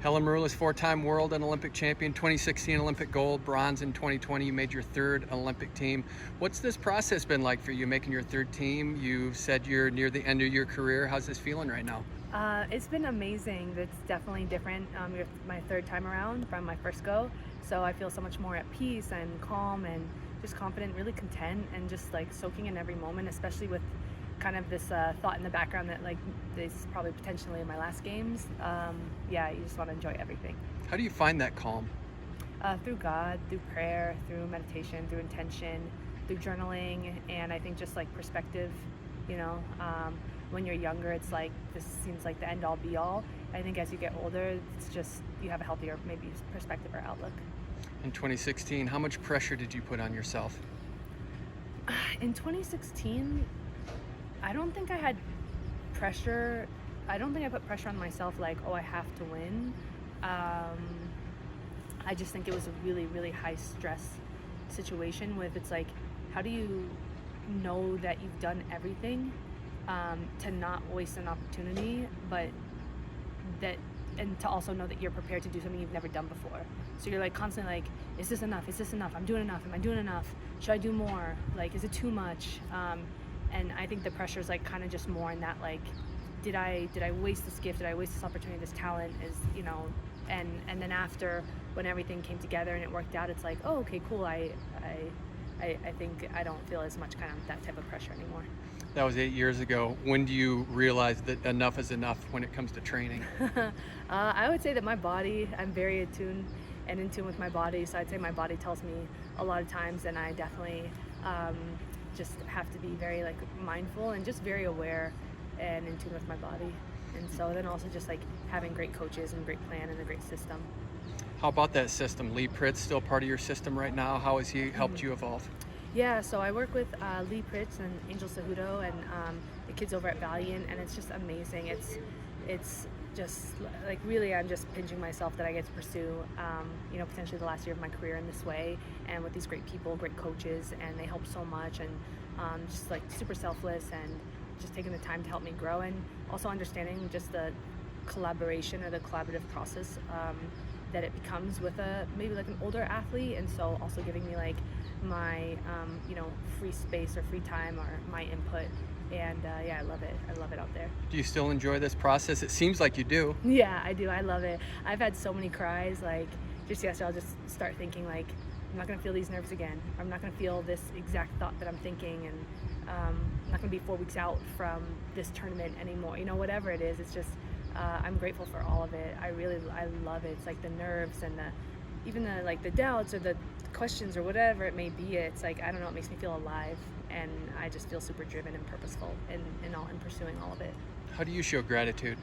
Helen Maroulis, four-time world and Olympic champion, 2016 Olympic gold, bronze in 2020. You made your third Olympic team. What's this process been like for you, making your third team? You said you're near the end of your career. How's this feeling right now? It's been amazing. It's definitely different. It's my third time around from my first go, so I feel so much more at peace and calm and just confident, really content, and just like soaking in every moment, especially with kind of this thought in the background that like this is probably potentially my last games. Yeah, you just want to enjoy everything. How do you find that calm? Through God, through prayer, through meditation, through intention, through journaling, and I think just like perspective, you know. When you're younger, it's like this seems like the end all be all. I think as you get older, it's just you have a healthier maybe perspective or outlook. In 2016, how much pressure did you put on yourself? In 2016, I don't think I had pressure. I don't think I put pressure on myself like, oh, I have to win. I just think it was a really, really high stress situation with it's like, how do you know that you've done everything to not waste an opportunity, but that, and to also know that you're prepared to do something you've never done before. So you're like constantly like, is this enough? Is this enough? I'm doing enough. Am I doing enough? Should I do more? Like, is it too much? And I think the pressure is like kind of just more in that like, did I waste this gift? Did I waste this opportunity? This talent is, you know, and then after when everything came together and it worked out, it's like, oh, okay, cool. I think I don't feel as much kind of that type of pressure anymore. That was 8 years ago. When do you realize that enough is enough when it comes to training? I would say that my body, I'm very attuned and in tune with my body. So I'd say my body tells me a lot of times, and I definitely just have to be very like mindful and just very aware and in tune with my body. And so then also just like having great coaches and great plan and a great system. How about that system? Lee Pritt's still part of your system right now. How has he helped you evolve? Yeah, so I work with Lee Pritz and Angel Cejudo and the kids over at Valiant, and it's just amazing. It's just like really I'm just pinching myself that I get to pursue you know, potentially the last year of my career in this way, and with these great people, great coaches, and they help so much, and just like super selfless and just taking the time to help me grow, and also understanding just the collaboration or the collaborative process that it becomes with a maybe like an older athlete, and so also giving me like my you know, free space or free time or my input. And yeah, I love it out there. Do you still enjoy this process? It seems like you do. Yeah, I do. I love it. I've had so many cries. Like just yesterday, I'll just start thinking like, I'm not gonna feel these nerves again. I'm not gonna feel this exact thought that I'm thinking, and I'm not gonna be 4 weeks out from this tournament anymore. You know, whatever it is, it's just I'm grateful for all of it. I love it. It's like the nerves and even the like the doubts or the questions or whatever it may be. It's like, I don't know, it makes me feel alive, and I just feel super driven and purposeful in pursuing all of it. How do you show gratitude?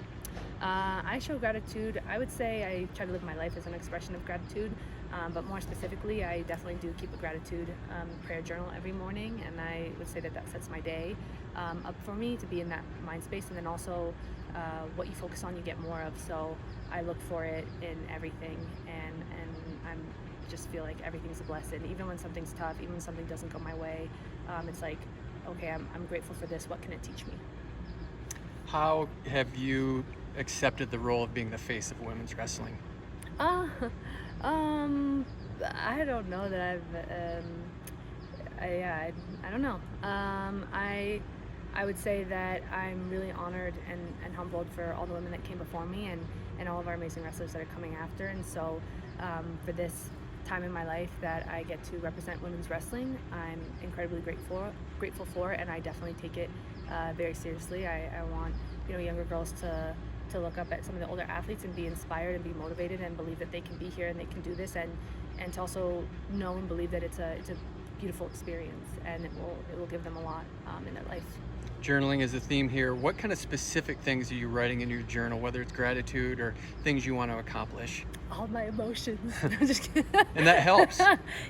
I show gratitude. I would say I try to live my life as an expression of gratitude, but more specifically, I definitely do keep a gratitude prayer journal every morning, and I would say that sets my day up for me to be in that mind space. And then also what you focus on, you get more of. So I look for it in everything, and I'm just feel like everything's a blessing. Even when something's tough, even when something doesn't go my way, it's like, okay, I'm grateful for this. What can it teach me? How have you accepted the role of being the face of women's wrestling? I don't know that I've I don't know. I would say that I'm really honored and humbled for all the women that came before me, and all of our amazing wrestlers that are coming after. And so for this time in my life that I get to represent women's wrestling, I'm incredibly grateful for, and I definitely take it very seriously. I want, you know, younger girls to look up at some of the older athletes and be inspired and be motivated and believe that they can be here and they can do this, and to also know and believe that it's a beautiful experience, and it will give them a lot in their life. Journaling is a theme here. What kind of specific things are you writing in your journal, whether it's gratitude or things you want to accomplish? All my emotions. I'm just kidding. And that helps.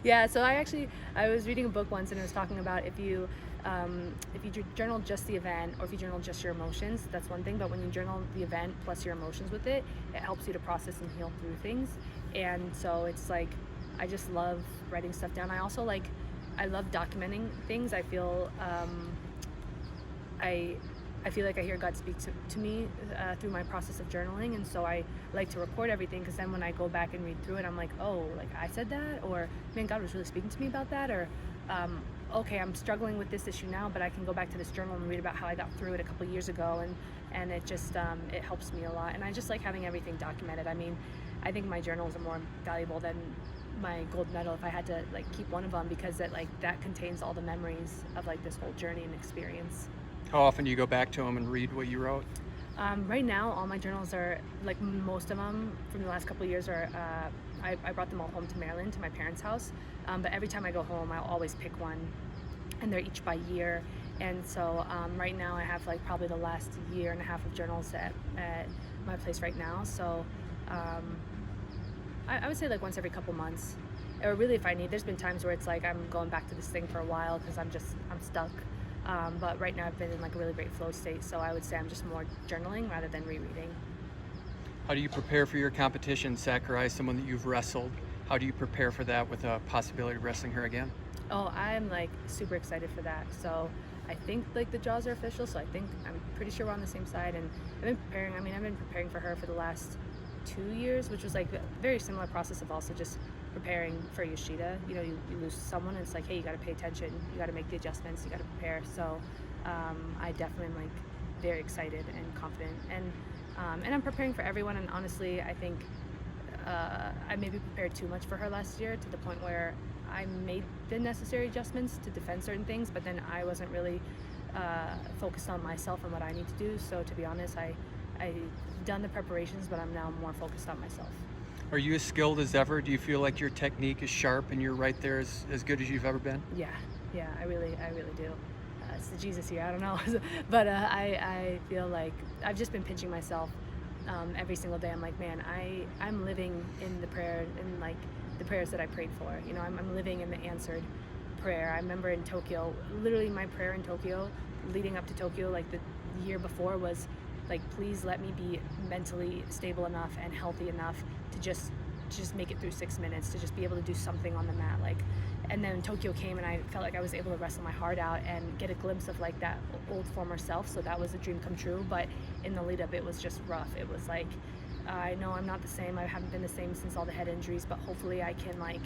Yeah, so I was reading a book once, and it was talking about if you journal just the event, or if you journal just your emotions, that's one thing. But when you journal the event plus your emotions with it, it helps you to process and heal through things. And so it's like, I just love writing stuff down. I also I love documenting things. I feel I feel like I hear God speak to me through my process of journaling, and so I like to record everything, because then when I go back and read through it, I'm like, oh, like I said that, or man, God was really speaking to me about that, or okay, I'm struggling with this issue now, but I can go back to this journal and read about how I got through it a couple years ago, and it just it helps me a lot, and I just like having everything documented. I mean, I think my journals are more valuable than my gold medal if I had to like keep one of them, because that contains all the memories of like this whole journey and experience. How often do you go back to them and read what you wrote? Right now, all my journals are, like most of them from the last couple of years are, I brought them all home to Maryland, to my parents' house. But every time I go home, I'll always pick one, and they're each by year. And so right now I have like probably the last year and a half of journals at my place right now. So I would say like once every couple months. Or really if I need, there's been times where it's like I'm going back to this thing for a while because I'm stuck. But right now I've been in like a really great flow state, so I would say I'm just more journaling rather than rereading. How do you prepare for your competition? Sakurai, someone that you've wrestled. How do you prepare for that with a possibility of wrestling her again? Oh, I'm like super excited for that. So I think like the jaws are official, so I'm pretty sure we're on the same side. And I've been preparing for her for the last 2 years, which was like a very similar process of also just preparing for Yoshida. You know, you lose someone, and it's like, hey, you got to pay attention, you got to make the adjustments, you got to prepare. So I definitely am like very excited and confident, and I'm preparing for everyone. And honestly, I think I maybe prepared too much for her last year, to the point where I made the necessary adjustments to defend certain things, but then I wasn't really focused on myself and what I need to do. So to be honest, I've done the preparations, but I'm now more focused on myself. Are you as skilled as ever? Do you feel like your technique is sharp and you're right there as good as you've ever been? Yeah, I really do. It's the Jesus here, I don't know. But I feel like I've just been pinching myself every single day. I'm like, man, I'm living in the prayer, in like the prayers that I prayed for. You know, I'm living in the answered prayer. I remember in Tokyo, literally my prayer in Tokyo, leading up to Tokyo, like the year before, was like, please let me be mentally stable enough and healthy enough to just make it through 6 minutes, to just be able to do something on the mat. Like, and then Tokyo came, and I felt like I was able to wrestle my heart out and get a glimpse of like that old former self. So that was a dream come true. But in the lead up, it was just rough. It was like, I know I'm not the same. I haven't been the same since all the head injuries, but hopefully I can like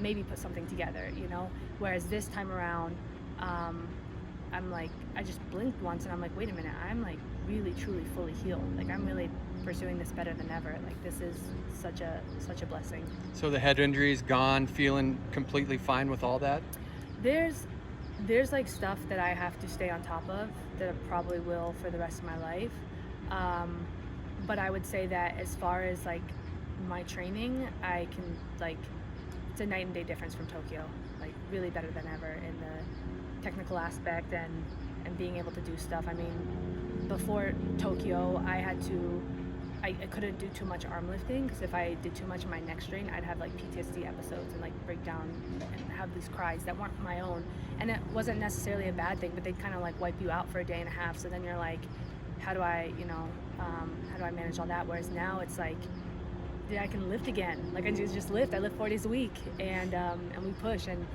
maybe put something together, you know? Whereas this time around, I'm like, I just blinked once and I'm like, wait a minute, I'm like really truly fully healed. Like, I'm really pursuing this better than ever. Like, this is such a blessing. So the head injury is gone, feeling completely fine with all that? There's like stuff that I have to stay on top of that I probably will for the rest of my life. But I would say that as far as like my training, I can like, it's a night and day difference from Tokyo. Like, really better than ever in the technical aspect and being able to do stuff. I mean, before Tokyo, I couldn't do too much arm lifting, because if I did too much in my neck strain, I'd have like PTSD episodes and like break down and have these cries that weren't my own. And it wasn't necessarily a bad thing, but they'd kind of like wipe you out for a day and a half. So then you're like, how do I manage all that? Whereas now it's like, dude, I can lift again. Like, I just lift. I lift 4 days a week, and we push. And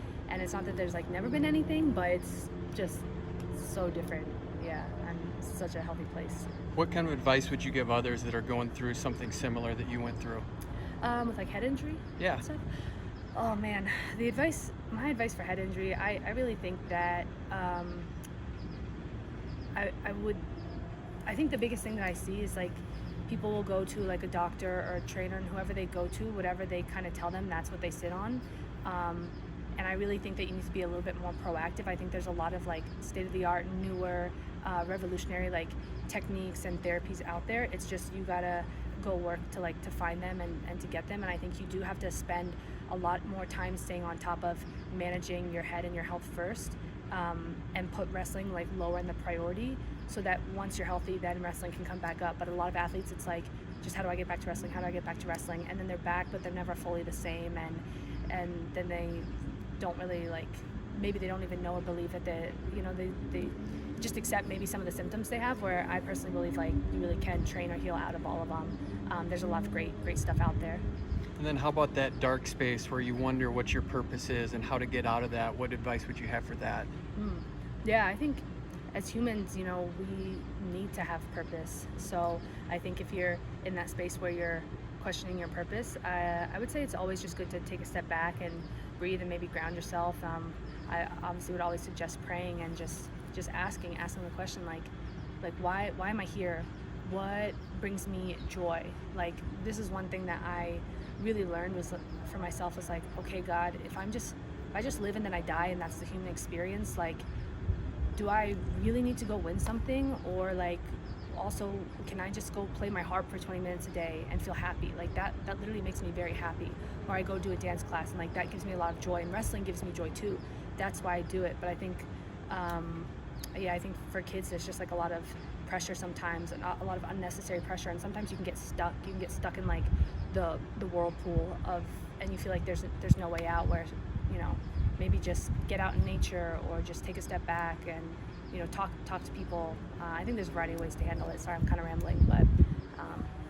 it's not that there's like never been anything, but it's just so different. Yeah, I'm in such a healthy place. What kind of advice would you give others that are going through something similar that you went through? With like head injury? Yeah. And stuff? Oh man, my advice for head injury, I really think that I think the biggest thing that I see is like, people will go to like a doctor or a trainer, and whoever they go to, whatever they kind of tell them, that's what they sit on. And I really think that you need to be a little bit more proactive. I think there's a lot of like state-of-the-art, newer, revolutionary like techniques and therapies out there. It's just, you gotta go work to find them and to get them. And I think you do have to spend a lot more time staying on top of managing your head and your health first, and put wrestling like lower in the priority, so that once you're healthy, then wrestling can come back up. But a lot of athletes, it's like, just how do I get back to wrestling? How do I get back to wrestling? And then they're back, but they're never fully the same. And then they don't really like, maybe they don't even know or believe that they just accept maybe some of the symptoms they have, where I personally believe like you really can train or heal out of all of them. There's a lot of great stuff out there. And then how about that dark space where you wonder what your purpose is and how to get out of that? What advice would you have for that? Yeah, I think as humans, you know, we need to have purpose. So I think if you're in that space where you're questioning your purpose, I would say it's always just good to take a step back and breathe and maybe ground yourself. I obviously would always suggest praying and just asking the question, like why am I here? What brings me joy? Like, this is one thing that I really learned was for myself, was like, okay, God, if I just live and then I die and that's the human experience, like, do I really need to go win something? Or like, also, can I just go play my harp for 20 minutes a day and feel happy? Like that literally makes me very happy. Or I go do a dance class and like that gives me a lot of joy, and wrestling gives me joy too. That's why I do it. But I think I think for kids there's just like a lot of pressure sometimes, and a lot of unnecessary pressure, and sometimes you can get stuck in like the whirlpool of, and you feel like there's no way out, where, you know, maybe just get out in nature or just take a step back and, you know, talk to people. I think there's a variety of ways to handle it. Sorry, I'm kind of rambling, but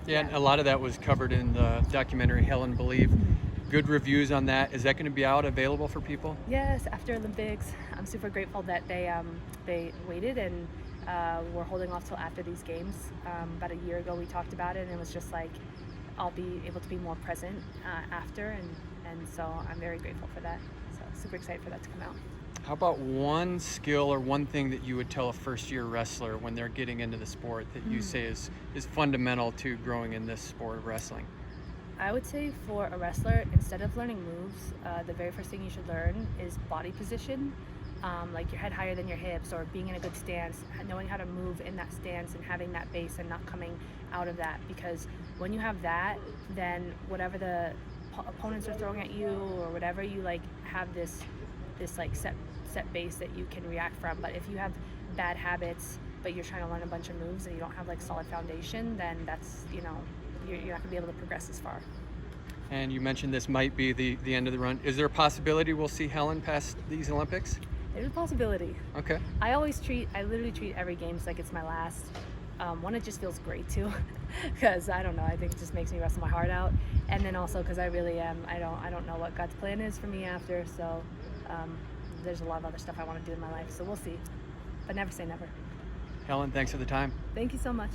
yeah, and a lot of that was covered in the documentary Helen Believe. Good reviews on that. Is that going to be available for people? Yes, after Olympics. I'm super grateful that they waited, and we're holding off till after these games. About a year ago we talked about it, and it was just like, I'll be able to be more present after, and so I'm very grateful for that. So super excited for that to come out. How about one skill or one thing that you would tell a first-year wrestler when they're getting into the sport that you say is fundamental to growing in this sport of wrestling? I would say for a wrestler, instead of learning moves, the very first thing you should learn is body position. Like your head higher than your hips, or being in a good stance, knowing how to move in that stance and having that base and not coming out of that. Because when you have that, then whatever the opponents are throwing at you or whatever, you like have this like set base that you can react from. But if you have bad habits but you're trying to learn a bunch of moves and you don't have like solid foundation, then that's, you know, you're not going to be able to progress as far. And you mentioned this might be the end of the run. Is there a possibility we'll see Helen past these Olympics? There's a possibility. Okay. I literally treat every games like it's my last. One, it just feels great too, because I don't know, I think it just makes me wrestle my heart out. And then also because I really am, I don't know what God's plan is for me after, so there's a lot of other stuff I want to do in my life, so we'll see. But never say never. Helen, thanks for the time. Thank you so much.